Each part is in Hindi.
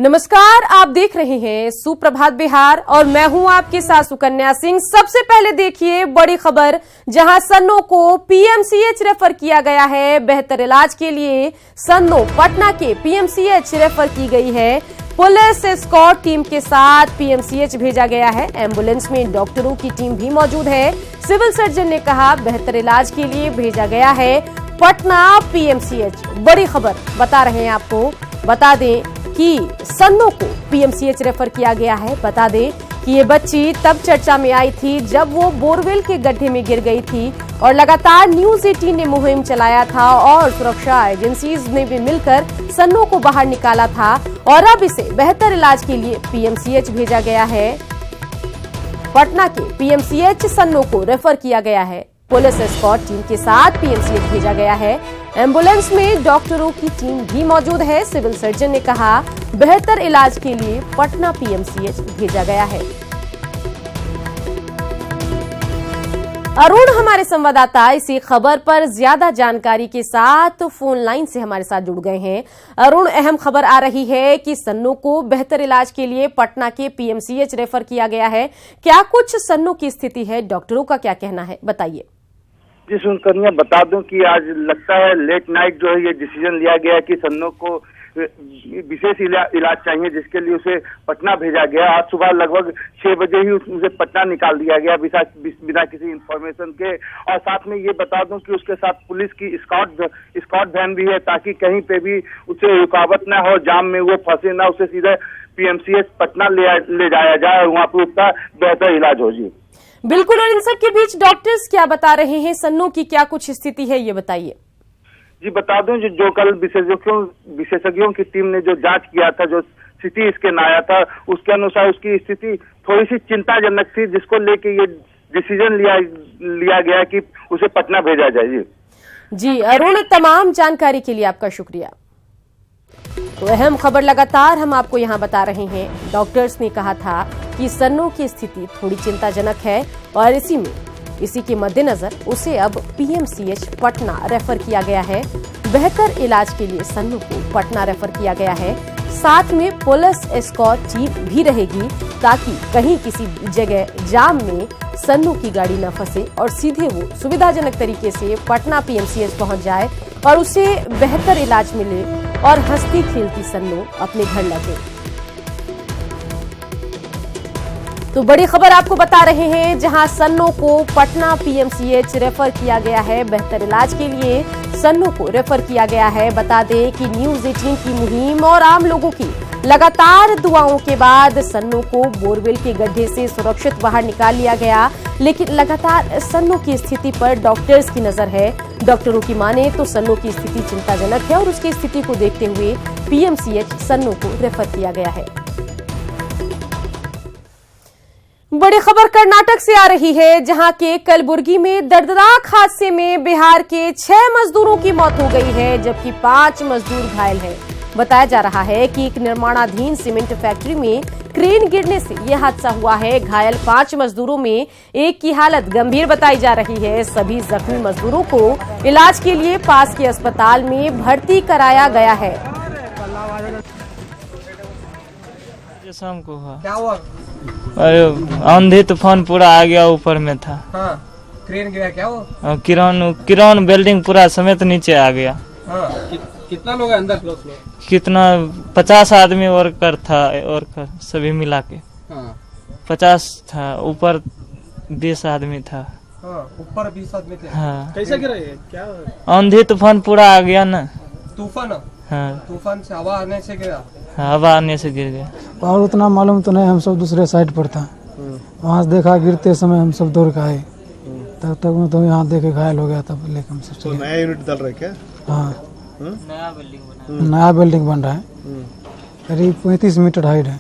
नमस्कार, आप देख रहे हैं सुप्रभात बिहार और मैं हूं आपके साथ सुकन्या सिंह। सबसे पहले देखिए बड़ी खबर, जहां सन्नो को पीएमसीएच रेफर किया गया है। बेहतर इलाज के लिए सन्नो पटना के पीएमसीएच रेफर की गई है। पुलिस एस्कॉर्ट टीम के साथ पीएमसीएच भेजा गया है। एम्बुलेंस में डॉक्टरों की टीम भी मौजूद है। सिविल सर्जन ने कहा बेहतर इलाज के लिए भेजा गया है पटना पीएमसीएच। बड़ी खबर बता रहे हैं आपको। बता दें कि सन्नो को पीएमसीएच रेफर किया गया है। बता दें कि ये बच्ची तब चर्चा में आई थी जब वो बोरवेल के गड्ढे में गिर गई थी और लगातार न्यूज 18 ने मुहिम चलाया था और सुरक्षा एजेंसीज ने भी मिलकर सन्नो को बाहर निकाला था और अब इसे बेहतर इलाज के लिए पीएमसीएच भेजा गया है। पटना के पीएमसीएच सन्नो को रेफर किया गया है। पुलिस एस्कॉर्ट टीम के साथ पीएमसीएच भेजा गया है। एम्बुलेंस में डॉक्टरों की टीम भी मौजूद है। सिविल सर्जन ने कहा बेहतर इलाज के लिए पटना पीएमसीएच भेजा गया है। अरुण हमारे संवाददाता इसी खबर पर ज्यादा जानकारी के साथ फोन लाइन से हमारे साथ जुड़ गए हैं। अरुण, अहम खबर आ रही है कि सन्नो को बेहतर इलाज के लिए पटना के पीएमसीएच रेफर किया गया है। क्या कुछ सन्नो की स्थिति है, डॉक्टरों का क्या कहना है, बताइए। जी सुनकन्या, बता दूं कि आज लगता है लेट नाइट जो है ये डिसीजन लिया गया कि सन्नो को विशेष इलाज चाहिए, जिसके लिए उसे पटना भेजा गया। आज सुबह लगभग 6 बजे ही उसे पटना निकाल दिया गया बिना किसी इंफॉर्मेशन के। और साथ में ये बता दूं कि उसके साथ पुलिस की स्कॉट वैन भी है, ताकि कहीं पे भी उसे रुकावट न हो, जाम में वो फंसे ना, उसे सीधे पीएमसीएच पटना ले जाया जाए और वहाँ पर उसका बेहतर इलाज हो। जी बिल्कुल। और इन सब के बीच डॉक्टर्स क्या बता रहे हैं, सन्नो की क्या कुछ स्थिति है, ये बताइए। जी बता दूं जो कल विशेषज्ञों की टीम ने जो जांच किया था, जो सिटी स्कैन आया था, उसके अनुसार उसकी स्थिति थोड़ी सी चिंताजनक थी, जिसको लेके ये डिसीजन लिया गया कि उसे पटना भेजा जाए। जी अरुण, तमाम जानकारी के लिए आपका शुक्रिया। तो अहम खबर लगातार हम आपको यहां बता रहे हैं। डॉक्टर्स ने कहा था कि सन्नो की स्थिति थोड़ी चिंताजनक है और इसी के मद्देनजर उसे अब पीएमसीएच पटना रेफर किया गया है। बेहतर इलाज के लिए सन्नो को पटना रेफर किया गया है। साथ में पुलिस एस्कॉर्ट टीम भी रहेगी, ताकि कहीं किसी जगह जाम में सन्नो की गाड़ी न फंसे और सीधे वो सुविधाजनक तरीके से पटना पीएमसीएच पहुंच जाए और उसे बेहतर इलाज मिले और हंसती खेलती सन्नो अपने घर लौटे। तो बड़ी खबर आपको बता रहे हैं, जहां सन्नो को पटना पीएमसीएच रेफर किया गया है। बेहतर इलाज के लिए सन्नो को रेफर किया गया है। बता दें कि न्यूज 18 की मुहिम और आम लोगों की लगातार दुआओं के बाद सन्नो को बोरवेल के गड्ढे से सुरक्षित बाहर निकाल लिया गया, लेकिन लगातार सन्नो की स्थिति पर डॉक्टर्स की नजर है। डॉक्टरों की माने तो सन्नो की स्थिति चिंताजनक है और उसकी स्थिति को देखते हुए पीएमसीएच सन्नो को रेफर किया गया है। बड़ी खबर कर्नाटक से आ रही है, जहां के कलबुर्गी में दर्दनाक हादसे में बिहार के 6 मजदूरों की मौत हो गई है, जबकि 5 मजदूर घायल हैं। बताया जा रहा है कि एक निर्माणाधीन सीमेंट फैक्ट्री में क्रेन गिरने से यह हादसा हुआ है। घायल 5 मजदूरों में एक की हालत गंभीर बताई जा रही है। सभी जख्मी मजदूरों को इलाज के लिए पास के अस्पताल में भर्ती कराया गया है। शाम को क्या हुआ? अरे आंधी तूफान पूरा आ गया, ऊपर में था। हाँ, क्रेन गिरा क्या वो? किरण बिल्डिंग पूरा समेत नीचे आ गया। हाँ, कितना लोग अंदर? कितना 50 आदमी वर्कर था, वर्कर सभी मिला के। हाँ। 50 था, ऊपर 20 आदमी था। हाँ, ऊपर 20 आदमी थे। हाँ। कैसे गिरा ये? क्या आंधी तूफान पूरा आ गया ना। तूफान? हाँ, तूफान से हवा आने से गिरा। हवा आने से गिर गया। और उतना मालूम तो नहीं, हम सब दूसरे साइड पर था। वहाँ से देखा गिरते समय हम सब दौड़ के आए, तब तक मैं तो यहाँ देखे घायल हो गया, तब लेकर हम सब चले। नया यूनिट डाल रहे क्या? हाँ, नया बिल्डिंग बन रहा है, करीब 35 मीटर हाइट है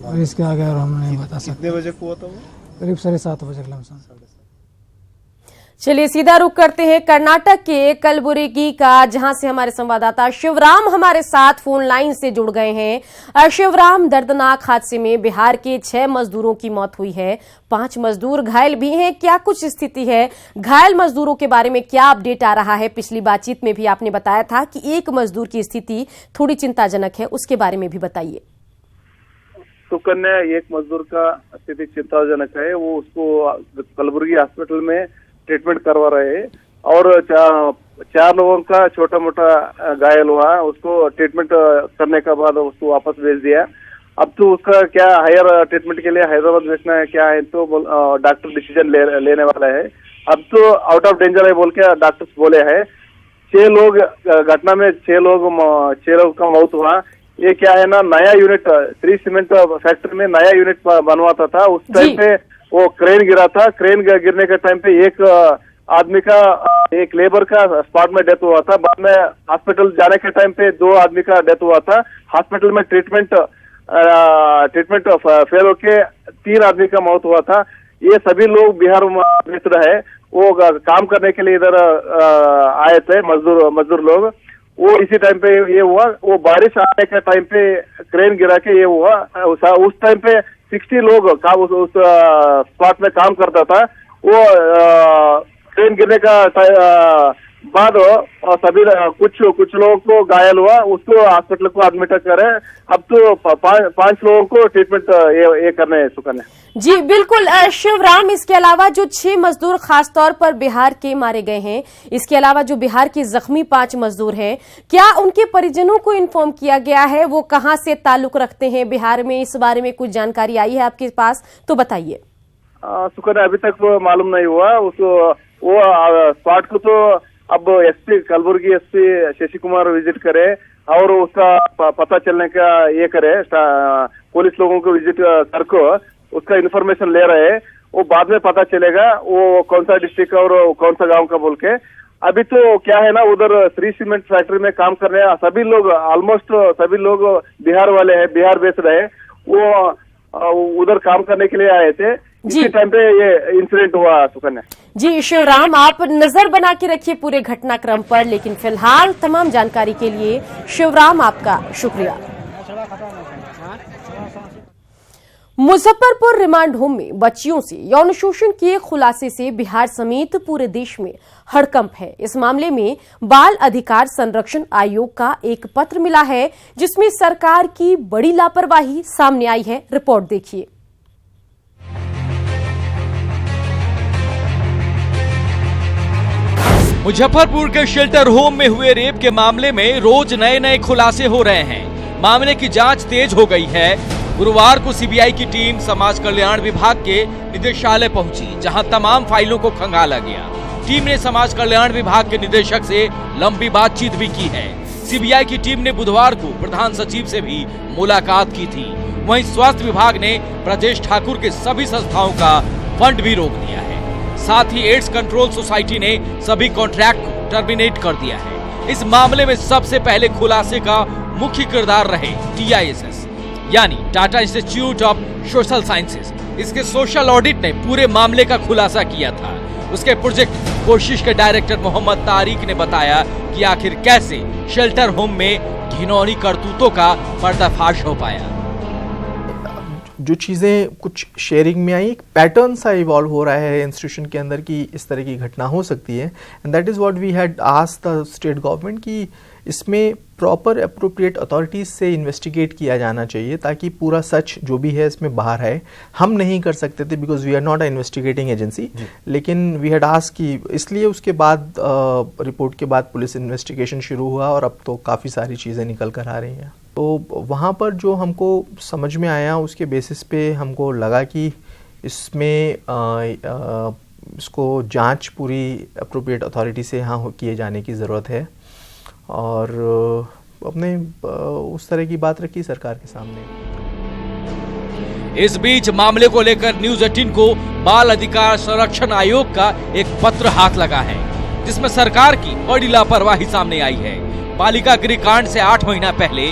और इसके आगे और हम नहीं बता सकते। कितने बजे को हुआ था वो? करीब 7:30 बजे के लमसम। चलिए सीधा रुख करते हैं कर्नाटक के कलबुर्गी का, जहां से हमारे संवाददाता शिवराम हमारे साथ फोन लाइन से जुड़ गए हैं। शिवराम, दर्दनाक हादसे में बिहार के 6 मजदूरों की मौत हुई है, 5 मजदूर घायल भी हैं। क्या कुछ स्थिति है? घायल मजदूरों के बारे में क्या अपडेट आ रहा है? पिछली बातचीत में भी आपने बताया था कि एक मजदूर की स्थिति थोड़ी चिंताजनक है, उसके बारे में भी बताइए। सुकन्या, एक मजदूर का स्थिति चिंताजनक है। वो उसको कलबुर्गी हॉस्पिटल में ट्रीटमेंट करवा रहे हैं और 4 लोगों का छोटा मोटा घायल हुआ, उसको ट्रीटमेंट करने के बाद उसको वापस भेज दिया। अब तो उसका क्या हायर ट्रीटमेंट के लिए हैदराबाद भेजना है क्या है, तो डॉक्टर डिसीजन लेने वाला है। अब तो आउट ऑफ डेंजर है बोल के डॉक्टर्स बोले हैं। 6 लोग घटना में 6 लोग का मौत हुआ। ये क्या है ना, नया यूनिट 3 सीमेंट फैक्ट्री में नया यूनिट बनवाता था। उस टाइम पे वो क्रेन गिरा था। क्रेन गिरने के टाइम पे एक आदमी का, एक लेबर का स्पॉट में डेथ हुआ था। बाद में हॉस्पिटल जाने के टाइम पे 2 आदमी का डेथ हुआ था। हॉस्पिटल में ट्रीटमेंट फेल होके 3 आदमी का मौत हुआ था। ये सभी लोग बिहार मित्र है, वो काम करने के लिए इधर आए थे मजदूर लोग। वो इसी टाइम पे ये हुआ, वो बारिश आने के टाइम पे क्रेन गिरा के ये हुआ। उस टाइम पे 60 लोग उस स्पॉट में काम करता था। वो क्रेन गिरने का बाद सभी कुछ लोगों को घायल हुआ, उसको हॉस्पिटल को एडमिट करे। अब तो 5 लोगों को ट्रीटमेंट ये करने हैं सुकन्या। जी बिल्कुल शिवराम, इसके अलावा जो 6 मजदूर खासतौर पर बिहार के मारे गए हैं, इसके अलावा जो बिहार के जख्मी 5 मजदूर हैं, क्या उनके परिजनों को इन्फॉर्म किया गया है? वो कहां से ताल्लुक रखते हैं बिहार में? इस बारे में कुछ जानकारी आई है आपके पास तो बताइए। सुकन्या, अभी तक वो मालूम नहीं हुआ। वो स्पॉट को तो अब SP Kalaburagi SP Shashi Kumar visit करे और उसका पता चलने का ये करे। पुलिस लोगों को विजिट करके उसका इन्फॉर्मेशन ले रहे हैं। वो बाद में पता चलेगा वो कौन सा डिस्ट्रिक्ट और कौन सा गांव का बोल के। अभी तो क्या है ना, उधर 3 सीमेंट फैक्ट्री में काम करने सभी लोग, ऑलमोस्ट सभी लोग बिहार वाले हैं, बिहार बेस्ड है। वो उधर काम करने के लिए आए थे। इसी टाइम पे ये इंसिडेंट हुआ सुकन्या। जी शिवराम, आप नजर बना के रखिए पूरे घटनाक्रम पर, लेकिन फिलहाल तमाम जानकारी के लिए शिवराम आपका शुक्रिया। मुजफ्फरपुर रिमांड होम में बच्चियों से यौन शोषण के खुलासे से बिहार समेत पूरे देश में हड़कंप है। इस मामले में बाल अधिकार संरक्षण आयोग का एक पत्र मिला है, जिसमें सरकार की बड़ी लापरवाही सामने आई है। रिपोर्ट देखिए। मुजफ्फरपुर के शेल्टर होम में हुए रेप के मामले में रोज नए खुलासे हो रहे हैं। मामले की जांच तेज हो गई है। गुरुवार को सीबीआई की टीम समाज कल्याण विभाग के निदेशालय पहुंची, जहां तमाम फाइलों को खंगाला गया। टीम ने समाज कल्याण विभाग के निदेशक से लंबी बातचीत भी की है। सीबीआई की टीम ने बुधवार को प्रधान सचिव से भी मुलाकात की थी। वहीं स्वास्थ्य विभाग ने ब्रजेश ठाकुर के सभी संस्थाओं का फंड भी रोक दिया है। साथ ही एड्स कंट्रोल सोसाइटी ने सभी कॉन्ट्रैक्ट को टर्मिनेट कर दिया है। इस मामले में सबसे पहले खुलासे का मुख्य किरदार रहे TISS यानी Tata institute of social sciences. इसके सोशल ऑडिट ने पूरे मामले का खुलासा किया था। उसके प्रोजेक्ट कोशिश के डायरेक्टर मोहम्मद तारिक ने बताया कि आखिर कैसे शेल्टर होम में घिनौनी करतूतों का पर्दाफाश हो पाया। जो चीज़ें कुछ शेयरिंग में आई, एक पैटर्न सा इवॉल्व हो रहा है इंस्टीट्यूशन के अंदर कि इस तरह की घटना हो सकती है। And that is what we had asked the state government कि इसमें प्रॉपर अप्रोप्रिएट अथॉरिटीज से इन्वेस्टिगेट किया जाना चाहिए, ताकि पूरा सच जो भी है इसमें बाहर है। हम नहीं कर सकते थे because we are not a investigating agency, लेकिन वी हैड आस्क्ड कि इसलिए उसके बाद रिपोर्ट के बाद पुलिस इन्वेस्टिगेशन शुरू हुआ और अब तो काफ़ी सारी चीज़ें निकल कर आ रही हैं। तो वहाँ पर जो हमको समझ में आया उसके बेसिस पे हमको लगा कि इसमें इसको जांच पूरी अप्रोप्रिएट अथॉरिटी से यहाँ किए जाने की ज़रूरत है और अपने उस तरह की बात रखी सरकार के सामने। इस बीच मामले को लेकर न्यूज 18 को बाल अधिकार संरक्षण आयोग का एक पत्र हाथ लगा है, जिसमें सरकार की बड़ी लापरवाही सामने आई है। बालिका गृह कांड से 8 महीना पहले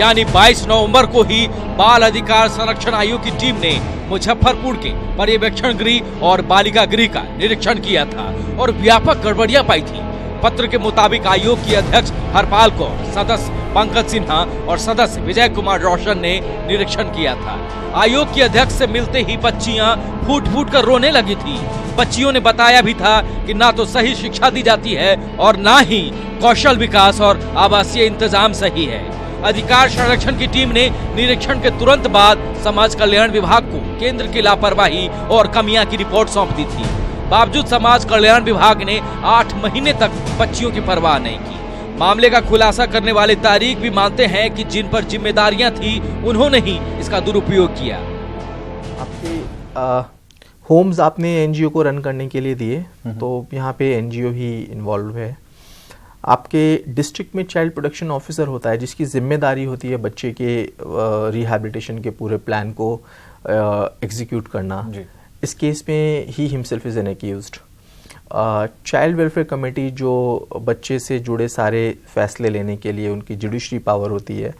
यानी 22 नवंबर को ही बाल अधिकार संरक्षण आयोग की टीम ने मुजफ्फरपुर के पर्यवेक्षण गृह और बालिका गृह का निरीक्षण किया था और व्यापक गड़बड़ियां पाई थी। पत्र के मुताबिक आयोग की अध्यक्ष हरपाल कौर, सदस्य पंकज सिन्हा और सदस्य विजय कुमार रोशन ने निरीक्षण किया था। आयोग की अध्यक्ष से मिलते ही बच्चियां फूट फूट कर रोने लगी थी। बच्चियों ने बताया भी था कि ना तो सही शिक्षा दी जाती है और ना ही कौशल विकास और आवासीय इंतजाम सही है। अधिकार संरक्षण की टीम ने निरीक्षण के तुरंत बाद समाज कल्याण विभाग को केंद्र की लापरवाही और कमियां की रिपोर्ट सौंप दी थी। बावजूद समाज कल्याण विभाग ने 8 महीने तक बच्चियों की परवाह नहीं की। मामले का खुलासा करने वाले तारिक भी मानते हैं कि जिन पर जिम्मेदारियां थी उन्होंने ही इसका दुरुपयोग किया। आपके होम्स आपने एनजीओ को रन करने के लिए दिए, तो यहाँ पे एनजीओ ही इन्वॉल्व है। आपके डिस्ट्रिक्ट में चाइल्ड प्रोटेक्शन ऑफिसर होता है जिसकी जिम्मेदारी होती है बच्चे के रिहैबिलिटेशन के पूरे प्लान को एग्जीक्यूट करना। इस केस में he himself is an accused. Child welfare committee जो बच्चे से जुड़े सारे फैसले लेने के लिए उनकी जुडिशरी पावर होती है,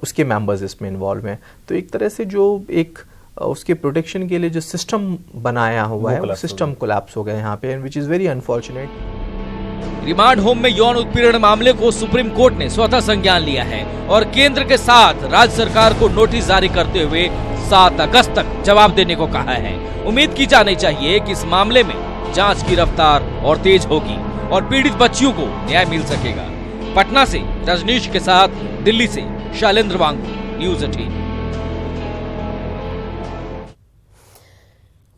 उसके मेंबर्स इसमें इन्वॉल्व हैं। तो एक तरह से जो एक उसके प्रोटेक्शन के लिए जो सिस्टम बनाया हुआ है वो सिस्टम कोलैप्स हो गया यहाँ पे, which is very unfortunate. Remand home में यौन उत्पीड़न मामले को सुप्रीम कोर्ट ने स्वतः संज्ञान लिया है और केंद्र के साथ राज्य सरकार को नोटिस जारी करते हुए 7 अगस्त तक जवाब देने को कहा है। उम्मीद की जानी चाहिए कि इस मामले में जांच की रफ्तार और तेज होगी और पीड़ित बच्चियों को न्याय मिल सकेगा। पटना से रजनीश के साथ दिल्ली से शैलेंद्र वांगू, न्यूज़ 18।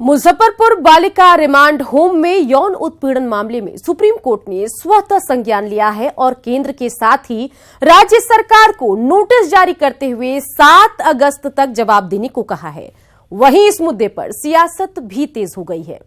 मुजफ्फरपुर बालिका रिमांड होम में यौन उत्पीड़न मामले में सुप्रीम कोर्ट ने स्वतः संज्ञान लिया है और केंद्र के साथ ही राज्य सरकार को नोटिस जारी करते हुए 7 अगस्त तक जवाब देने को कहा है। वहीं इस मुद्दे पर सियासत भी तेज हो गई है।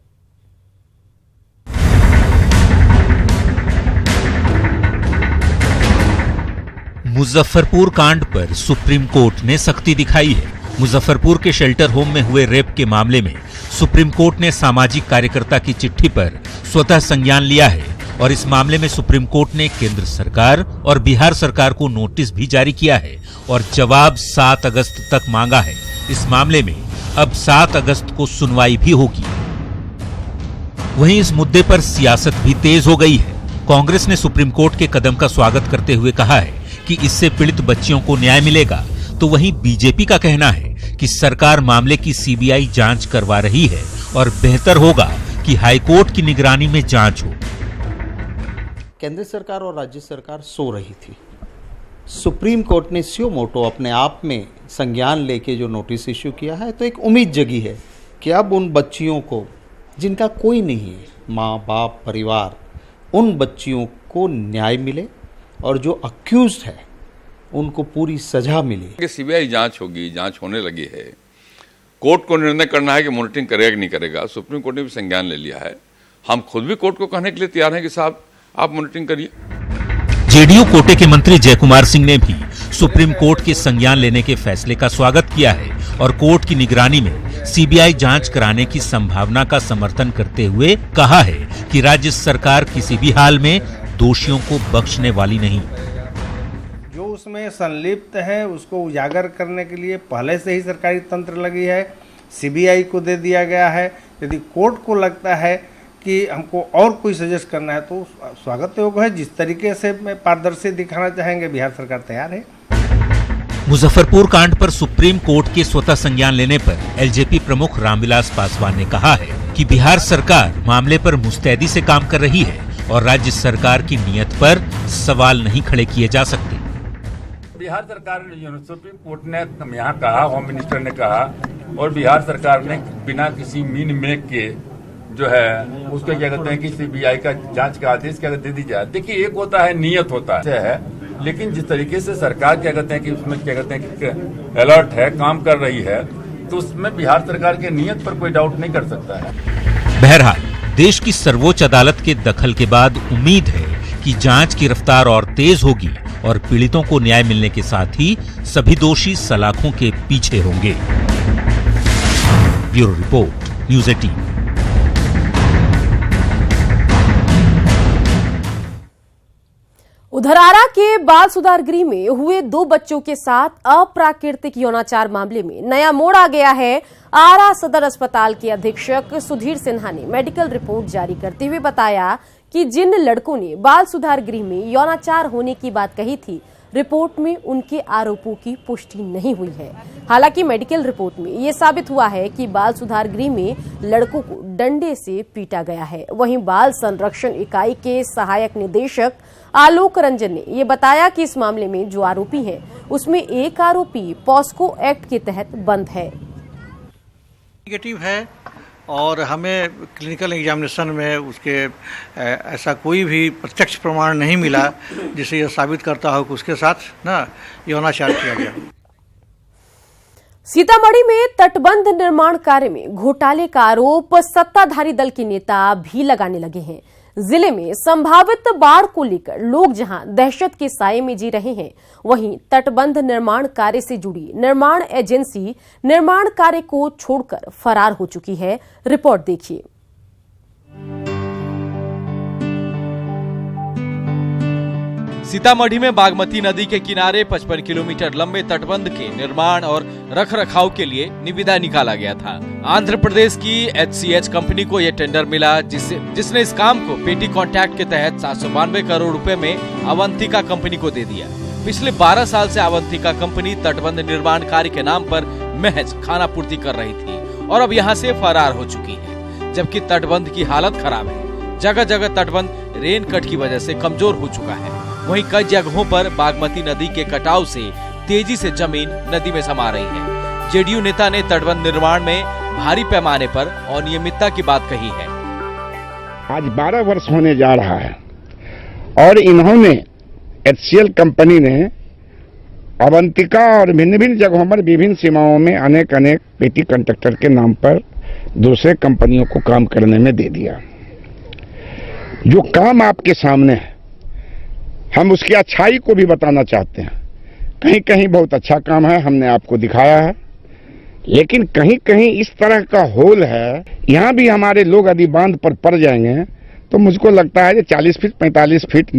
मुजफ्फरपुर कांड पर सुप्रीम कोर्ट ने सख्ती दिखाई है। मुजफ्फरपुर के शेल्टर होम में हुए रेप के मामले में सुप्रीम कोर्ट ने सामाजिक कार्यकर्ता की चिट्ठी पर स्वतः संज्ञान लिया है और इस मामले में सुप्रीम कोर्ट ने केंद्र सरकार और बिहार सरकार को नोटिस भी जारी किया है और जवाब 7 अगस्त तक मांगा है। इस मामले में अब 7 अगस्त को सुनवाई भी होगी। वहीं इस मुद्दे पर सियासत भी तेज हो गई है। कांग्रेस ने सुप्रीम कोर्ट के कदम का स्वागत करते हुए कहा है कि इससे पीड़ित बच्चियों को न्याय मिलेगा, तो वहीं बीजेपी का कहना है कि सरकार मामले की सीबीआई जांच करवा रही है और बेहतर होगा कि हाईकोर्ट की निगरानी में जांच हो। केंद्र सरकार और राज्य सरकार सो रही थी। सुप्रीम कोर्ट ने स्यो मोटो अपने आप में संज्ञान लेके जो नोटिस इश्यू किया है, तो एक उम्मीद जगी है कि अब उन बच्चियों को जिनका कोई नहीं है, माँ बाप परिवार, उन बच्चियों को न्याय मिले और जो अक्यूज्ड है उनको पूरी सजा मिले। सीबीआई जांच होगी, जांच होने लगी है। कोर्ट को निर्णय करना है कि मॉनिटरिंग करेगा कि नहीं करेगा। सुप्रीम कोर्ट ने भी संज्ञान ले लिया है। हम खुद भी कोर्ट को कहने के लिए तैयार हैं कि साहब आप मॉनिटरिंग करिए। जेडीयू कोटे के मंत्री जयकुमार सिंह ने भी सुप्रीम कोर्ट के संज्ञान लेने के फैसले का स्वागत किया है और कोर्ट की निगरानी में सीबीआई जांच कराने की संभावना का समर्थन करते हुए कहा है कि राज्य सरकार किसी भी हाल में दोषियों को बख्शने वाली नहीं। जो उसमें संलिप्त है उसको उजागर करने के लिए पहले से ही सरकारी तंत्र लगी है, सीबीआई को दे दिया गया है। यदि कोर्ट को लगता है कि हमको और कोई सजेस्ट करना है तो स्वागत योग्य है। जिस तरीके से पारदर्शी दिखाना चाहेंगे बिहार सरकार तैयार है। मुजफ्फरपुर कांड पर सुप्रीम कोर्ट के स्वतः संज्ञान लेने पर एलजेपी प्रमुख रामविलास पासवान ने कहा है कि बिहार सरकार मामले पर मुस्तैदी से काम कर रही है और राज्य सरकार की नीयत पर सवाल नहीं खड़े किए जा सकते। बिहार सरकार सुप्रीम कोर्ट ने यहाँ कहा, होम मिनिस्टर ने कहा और बिहार सरकार ने बिना किसी मीन मेक के जो है उसको क्या कहते हैं कि सीबीआई का जांच का आदेश क्या दे दी जाए। देखिए, एक होता है नियत होता है, लेकिन जिस तरीके से सरकार क्या कहते हैं कि उसमें क्या कहते हैं कि अलर्ट है, काम कर रही है, तो उसमें बिहार सरकार के नियत पर कोई डाउट नहीं कर सकता है। बहरहाल देश की सर्वोच्च अदालत के दखल के बाद उम्मीद है कि जांच की रफ्तार और तेज होगी और पीड़ितों को न्याय मिलने के साथ ही सभी दोषी सलाखों के पीछे होंगे। Bureau report, news 18। उधर आरा के बाल सुधार गृह में हुए 2 बच्चों के साथ अप्राकृतिक यौनाचार मामले में नया मोड़ आ गया है। आरा सदर अस्पताल के अधीक्षक सुधीर सिन्हा ने मेडिकल रिपोर्ट जारी करते हुए बताया कि जिन लड़कों ने बाल सुधार गृह में यौनाचार होने की बात कही थी, रिपोर्ट में उनके आरोपों की पुष्टि नहीं हुई है। हालांकि मेडिकल रिपोर्ट में यह साबित हुआ है कि बाल सुधार गृह में लड़कों को डंडे से पीटा गया है। वहीं बाल संरक्षण इकाई के सहायक निदेशक आलोक रंजन ने यह बताया कि इस मामले में जो आरोपी है उसमें एक आरोपी पॉस्को एक्ट के तहत बंद है। नेगेटिव है और हमें क्लिनिकल एग्जामिनेशन में उसके ऐसा कोई भी प्रत्यक्ष प्रमाण नहीं मिला जिसे यह साबित करता हो कि उसके साथ ना यौनाचार किया गया। सीतामढ़ी में तटबंध निर्माण कार्य में घोटाले का आरोप सत्ताधारी दल के नेता भी लगाने लगे हैं। जिले में संभावित बाढ़ को लेकर लोग जहां दहशत के साये में जी रहे हैं, वहीं तटबंध निर्माण कार्य से जुड़ी निर्माण एजेंसी निर्माण कार्य को छोड़कर फरार हो चुकी है। रिपोर्ट देखिए। सीतामढ़ी में बागमती नदी के किनारे 55 किलोमीटर लंबे तटबंध के निर्माण और रखरखाव के लिए निविदा निकाला गया था। आंध्र प्रदेश की HCH कंपनी को यह टेंडर मिला, जिसने इस काम को पेटी कॉन्ट्रैक्ट के तहत 792 करोड़ रुपए में अवंतिका कंपनी को दे दिया। पिछले 12 साल से अवंतिका कंपनी तटबंध निर्माण कार्य के नाम पर महज खानापूर्ति कर रही थी और अब यहाँ से फरार हो चुकी है, जबकि तटबंध की हालत खराब है। जगह जगह तटबंध रेन कट की वजह से कमजोर हो चुका है। वहीं कई जगहों पर बागमती नदी के कटाव से तेजी से जमीन नदी में समा रही है। जेडीयू नेता ने तटबंध निर्माण में भारी पैमाने पर अनियमितता की बात कही है। आज 12 वर्ष होने जा रहा है और इन्होंने HCL कंपनी ने अवंतिका और भिन्न भिन्न जगहों पर विभिन्न सीमाओं में अनेक पेटी कंट्रैक्टर के नाम पर दूसरे कंपनियों को काम करने में दे दिया। जो काम आपके सामने है, हम उसकी अच्छाई को भी बताना चाहते हैं। कहीं कहीं बहुत अच्छा काम है, हमने आपको दिखाया है, लेकिन कहीं कहीं इस तरह का होल है। यहाँ भी हमारे लोग यदि बांध पर पड़ जाएंगे तो मुझको लगता है कि 40 फीट 45 फीट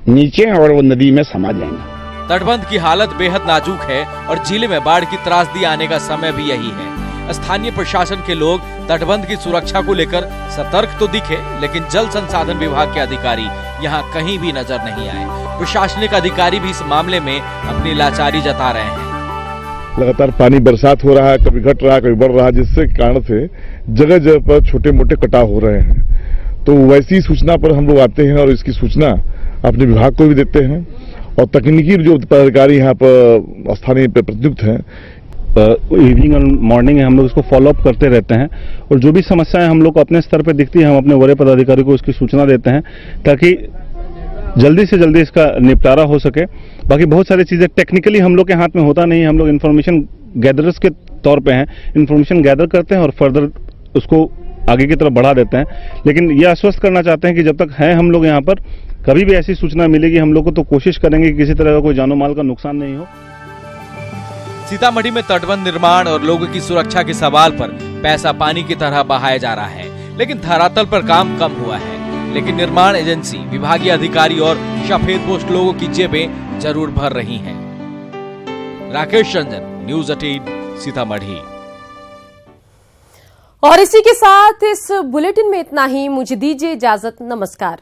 नीचे और वो नदी में समा जाएंगे। तटबंध की हालत बेहद नाजुक है और जिले में बाढ़ की त्रासदी आने का समय भी यही है। स्थानीय प्रशासन के लोग तटबंध की सुरक्षा को लेकर सतर्क तो दिखे, लेकिन जल संसाधन विभाग के अधिकारी यहाँ कहीं भी नजर नहीं आए। प्रशासनिक अधिकारी भी इस मामले में अपनी लाचारी जता रहे हैं। लगातार पानी बरसात हो रहा है, कभी घट रहा है कभी बढ़ रहा है, जिससे कारण से जगह जगह पर छोटे मोटे कटाव हो रहे हैं। तो वैसी सूचना पर हम लोग आते हैं और इसकी सूचना अपने विभाग को भी देते हैं और तकनीकी जो पदाधिकारी यहाँ पर स्थानीय प्रतिनियुक्त हैं, इवनिंग और मॉर्निंग हम लोग इसको फॉलो अप करते रहते हैं और जो भी समस्याएं हम लोग को अपने स्तर पर दिखती है, हम अपने वरीय पदाधिकारी को इसकी सूचना देते हैं ताकि जल्दी से जल्दी इसका निपटारा हो सके। बाकी बहुत सारी चीजें टेक्निकली हम लोग के हाथ में होता नहीं है, हम लोग इन्फॉर्मेशन गैदरर्स के तौर पे हैं, इन्फॉर्मेशन गैदर करते हैं और फर्दर उसको आगे की तरफ बढ़ा देते हैं। लेकिन ये आश्वस्त करना चाहते हैं कि जब तक हैं हम लोग यहाँ पर, कभी भी ऐसी सूचना मिलेगी हम लोग को तो कोशिश करेंगे कि किसी तरह का कोई जानो माल का नुकसान नहीं हो। सीतामढ़ी में तटबंध निर्माण और लोगों की सुरक्षा के सवाल पर पैसा पानी की तरह बहाया जा रहा है, लेकिन धरातल पर काम कम हुआ है। लेकिन निर्माण एजेंसी, विभागीय अधिकारी और सफेदपोश लोगों की जेबें जरूर भर रही हैं। राकेश रंजन, न्यूज़ 18 सीतामढ़ी। और इसी के साथ इस बुलेटिन में इतना ही। मुझे दीजिए इजाजत। नमस्कार।